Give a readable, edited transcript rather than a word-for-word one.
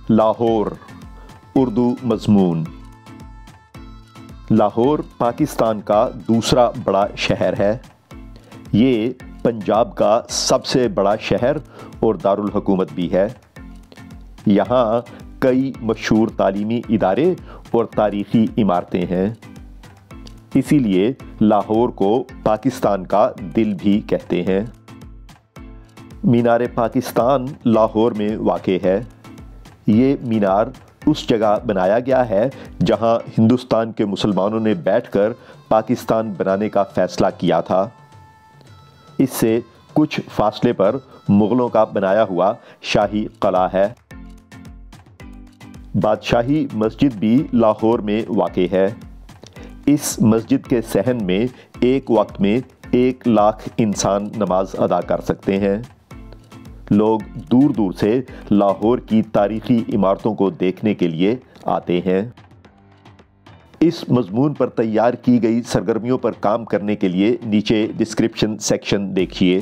لاہور اردو مضمون۔ لاہور پاکستان کا دوسرا بڑا شہر ہے۔ یہ پنجاب کا سب سے بڑا شہر اور دارالحکومت بھی ہے۔ یہاں کئی مشہور تعلیمی ادارے اور تاریخی عمارتیں ہیں۔ اسی لیے لاہور کو پاکستان کا دل بھی کہتے ہیں۔ مینار پاکستان لاہور میں واقع ہے۔ یہ مینار اس جگہ بنایا گیا ہے جہاں ہندوستان کے مسلمانوں نے بیٹھ کر پاکستان بنانے کا فیصلہ کیا تھا۔ اس سے کچھ فاصلے پر مغلوں کا بنایا ہوا شاہی قلعہ ہے۔ بادشاہی مسجد بھی لاہور میں واقع ہے۔ اس مسجد کے صحن میں ایک وقت میں 1,00,000 انسان نماز ادا کر سکتے ہیں۔ لوگ دور دور سے لاہور کی تاریخی عمارتوں کو دیکھنے کے لیے آتے ہیں۔ اس مضمون پر تیار کی گئی سرگرمیوں پر کام کرنے کے لیے نیچے ڈسکرپشن سیکشن دیکھیے۔